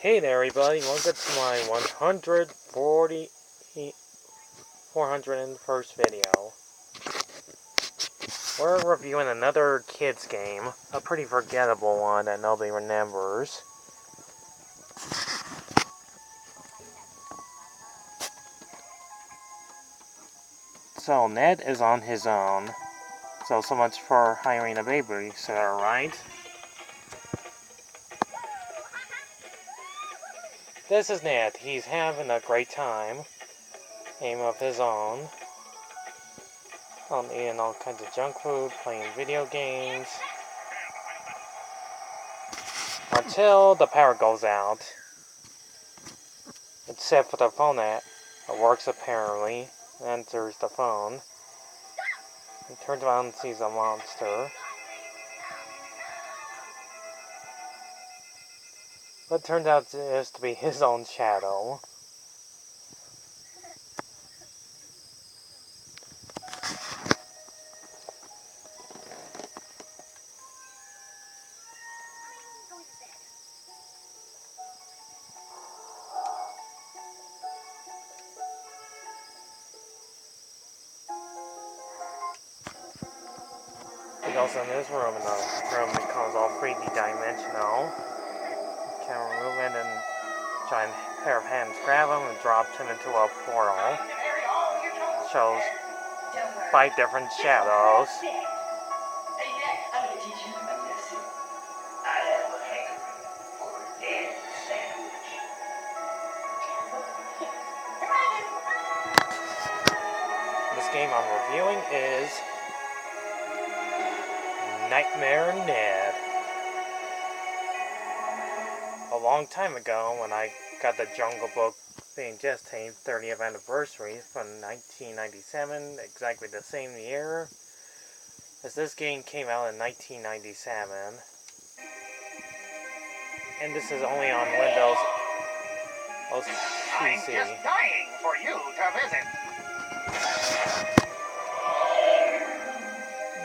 Hey there everybody, welcome to my 401st video. We're reviewing another kids game, a pretty forgettable one that nobody remembers. So Ned is on his own, so much for hiring a babysitter, right? This is Ned, he's having a great time, game of his own. Eating all kinds of junk food, playing video games. Until the power goes out. Except for the phone that works apparently. Enters the phone. He turns around and sees a monster. But it turns out just to be his own shadow. He goes in his room, and the room becomes all 3D dimensional. Camera movement and giant pair of hands grab him and drops him into a portal. Shows 5 different shadows. This game I'm reviewing is Nightmare Ned. A long time ago, when I got the Jungle Book being just 30th anniversary from 1997, exactly the same year as this game came out in 1997. And this is only on Windows PC. I'm just dying for you to visit.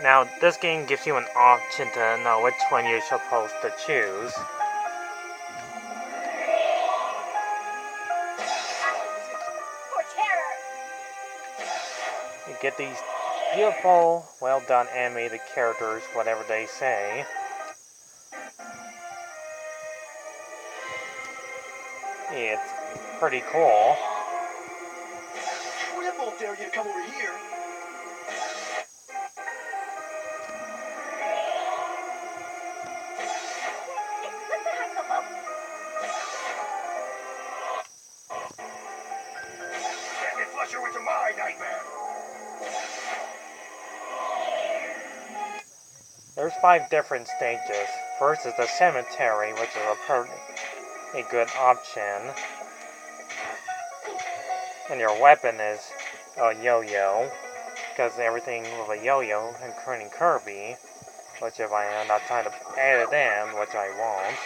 Now, this game gives you an option to know which one you're supposed to choose. You get these beautiful, well-done animated characters, whatever they say. It's pretty cool. We won't dare you to come over here. Let me flush her into my nightmare. There's 5 different stages. First is the cemetery, which is a good option. And your weapon is a yo-yo, because everything with a yo-yo, including Kirby, which if I end up trying to add it in, which I won't.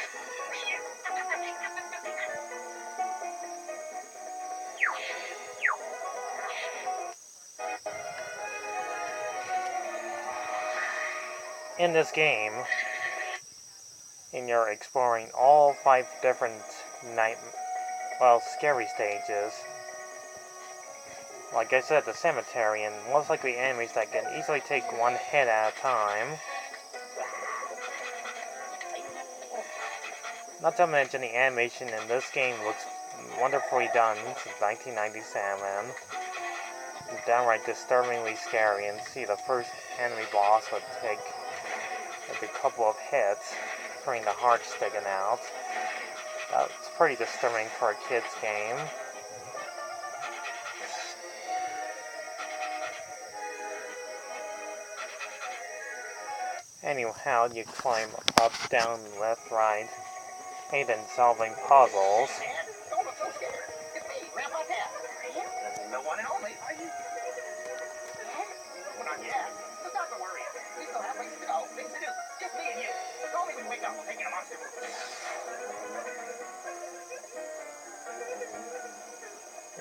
In this game, and you're exploring all 5 different scary stages. Like I said, the cemetery, and most likely enemies that can easily take one hit at a time. Not to mention the animation in this game looks wonderfully done since 1997. It's downright disturbingly scary, and see the first enemy boss would take a couple of hits, including the heart sticking out. It's pretty disturbing for a kid's game. Anyhow, you climb up, down, left, right, and then solving puzzles. Don't look so scared. It's me, Grandpa Ted. The one and only. Are you? Well, not yet. So stop the worrying. We still have places to go, things to do. Just me and you. Call me when you wake up. We'll take you to Monster Movie.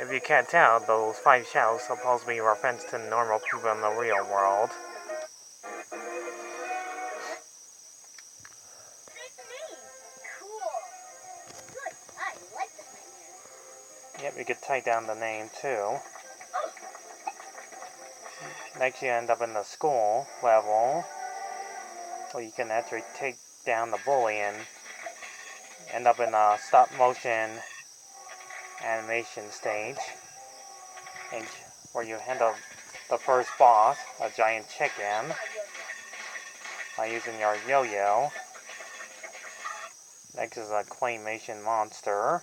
If you can't tell, those 5 shadows are supposed to be reference to normal people in the real world. Cool. Good. Yep, you could type down the name too. Next you end up in the school level, where you can actually take down the bully and end up in a stop motion animation stage, and where you handle the first boss, a giant chicken, by using your yo-yo. Next is a claymation monster,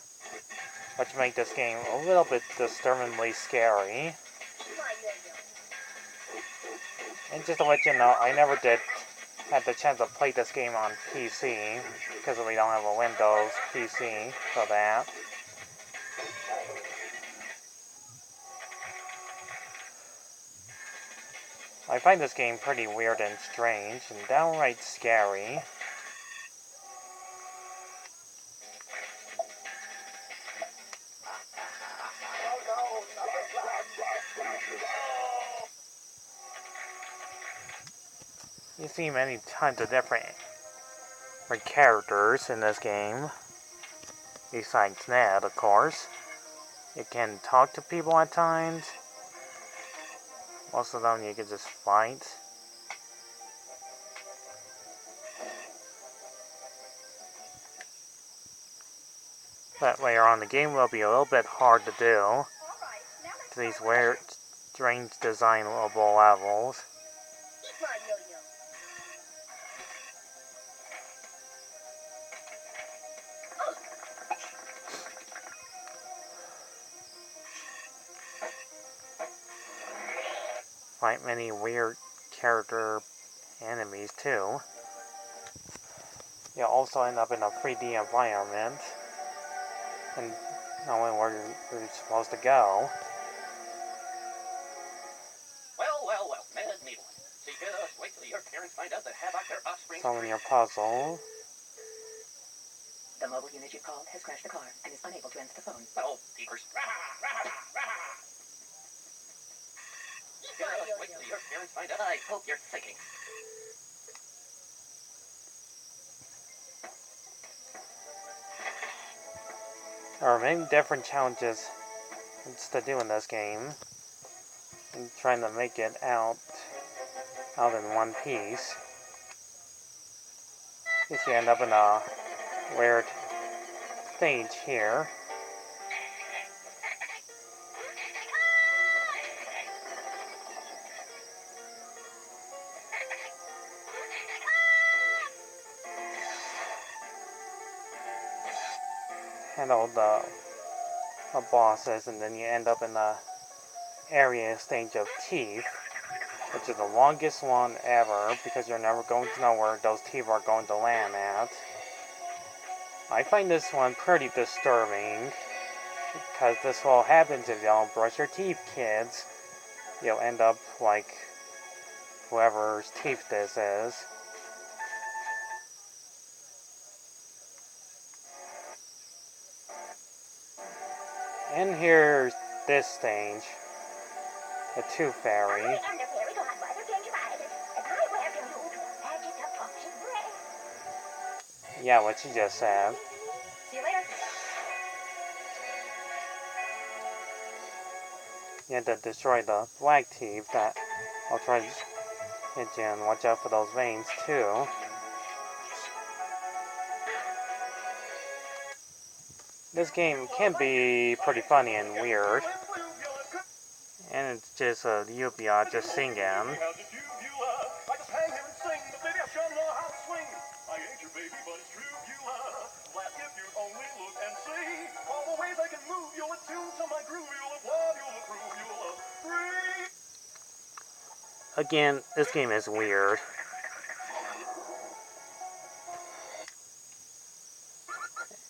which makes this game a little bit disturbingly scary. And just to let you know, I never did have the chance to play this game on PC, because we don't have a Windows PC for that. I find this game pretty weird and strange, and downright scary. You see many tons of different characters in this game, besides Ned, of course. You can talk to people at times. Most of them you can just fight. But later on, the game will be a little bit hard to do. These weird, strange designable levels. Fight many weird character enemies too. You'll also end up in a 3D environment and knowing where you're supposed to go. Well, Ned Needle. See, just wait till your parents find out that Havoc, their offspring... Solving your puzzle. The mobile unit you called has crashed the car and is unable to answer the phone. Oh, peepers. Just wait till your parents find out. I hope you're thinking. There are many different challenges to do in this game, and trying to make it out in one piece. You see, you end up in a weird stage here. Handle the bosses, and then you end up in the area stage of teeth, which is the longest one ever, because you're never going to know where those teeth are going to land at. I find this one pretty disturbing, because this all happens if you don't brush your teeth, kids. You'll end up like whoever's teeth this is. And here's this stage, the Tooth Fairy. Yeah, what she just said. See you later. You have to destroy the black teeth that I'll try to hit you, and watch out for those veins too. This game can be pretty funny and weird, and it's just a Yubia just singing. Again, this game is weird.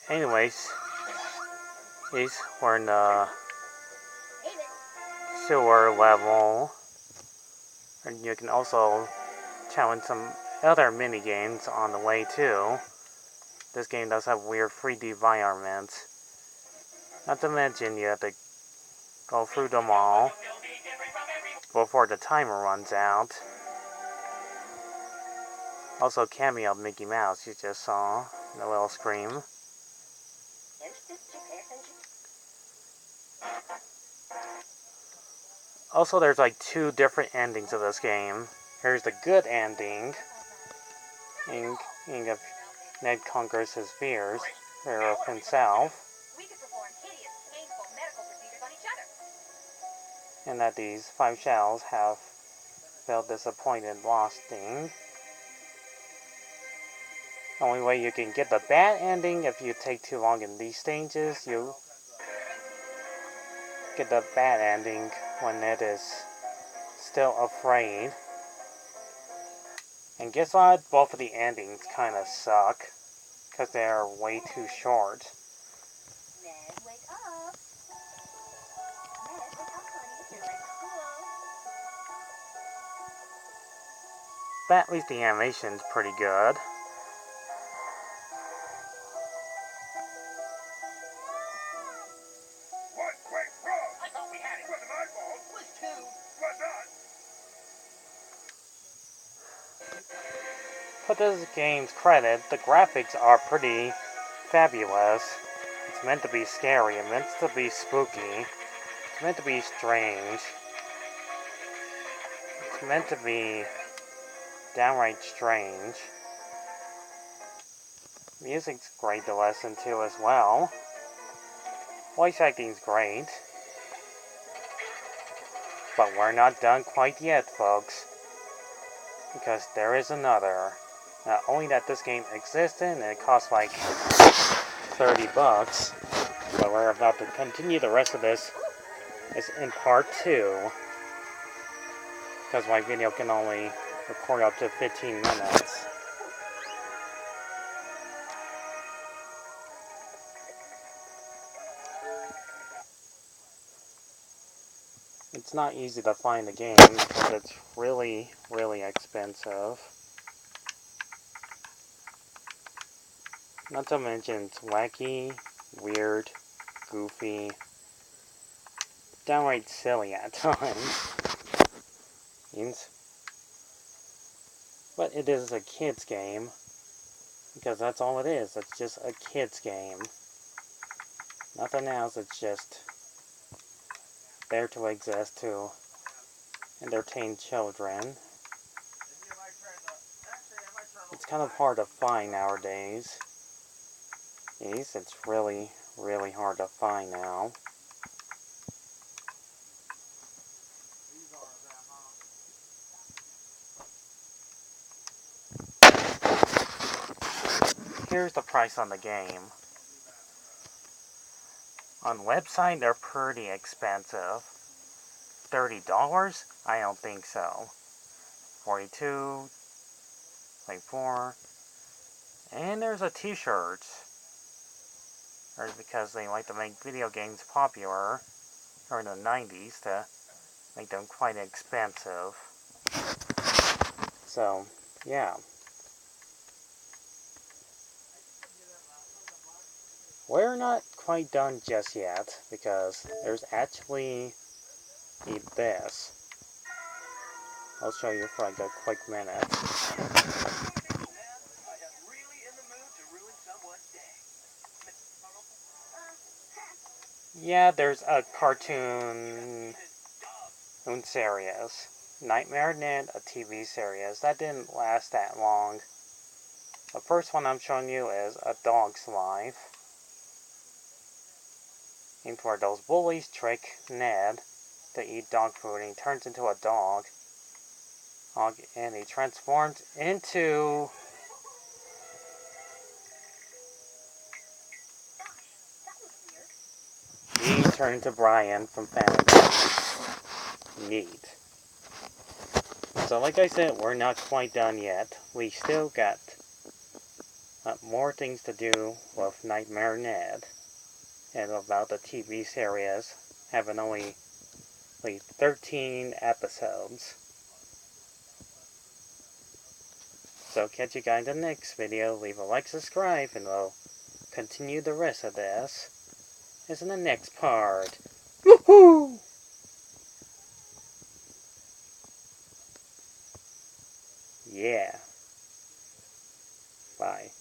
Anyways, we're in the sewer level, and you can also challenge some other mini games on the way too. This game does have weird 3D environments. Not to mention you have to go through them all before the timer runs out. Also, cameo of Mickey Mouse you just saw in the little screen. Also, there's like 2 different endings of this game. Here's the good ending. Ending of Ned conquers his fears, fear of himself, We could perform hideous, painful medical procedures on each other. and that these 5 shells have felt disappointed, losting. Only way you can get the bad ending if you take too long in these stages, you get the bad ending when Ned is still afraid. And guess what? Both of the endings kind of suck, because they are way too short. Ned, wake up. Ned, wake up, honey. You're late for school. But at least the animation's pretty good. What went wrong? I thought we had it. Wasn't my fault. It was two. Was not. For this game's credit, the graphics are pretty fabulous. It's meant to be scary, it's meant to be spooky, it's meant to be strange. It's meant to be downright strange. Music's great to listen to as well. Voice acting's great. But we're not done quite yet, folks. Because there is another. Not only that this game existed and it cost like $30, but we're about to continue the rest of this is in part 2. Because my video can only record up to 15 minutes. It's not easy to find the game because it's really, really expensive. Not to mention it's wacky, weird, goofy, downright silly at times. But it is a kid's game, because that's all it is. It's just a kid's game. Nothing else, it's just there to exist to entertain children. It's kind of hard to find nowadays. Yes, it's really, really hard to find now. Here's the price on the game. On the website, they're pretty expensive. $30? I don't think so. $42, $24, and there's a t-shirt. Or because they like to make video games popular during the 90s to make them quite expensive. So, yeah. We're not quite done just yet, because there's actually this. I'll show you for like a quick minute. I am really in the mood to ruin someone's day. Yeah, there's a cartoon series. Nightmare Ned, a TV series. That didn't last that long. The first one I'm showing you is A Dog's Life. And where those bullies trick Ned to eat dog food and he turns into a dog. And he transforms into... He turned into Brian from Family Guy. Neat. So like I said, we're not quite done yet. We still got more things to do with Nightmare Ned. And about the TV series having only like 13 episodes. So catch you guys in the next video. Leave a like, subscribe, and we'll continue the rest of this. Is in the next part. Woohoo! Yeah. Bye.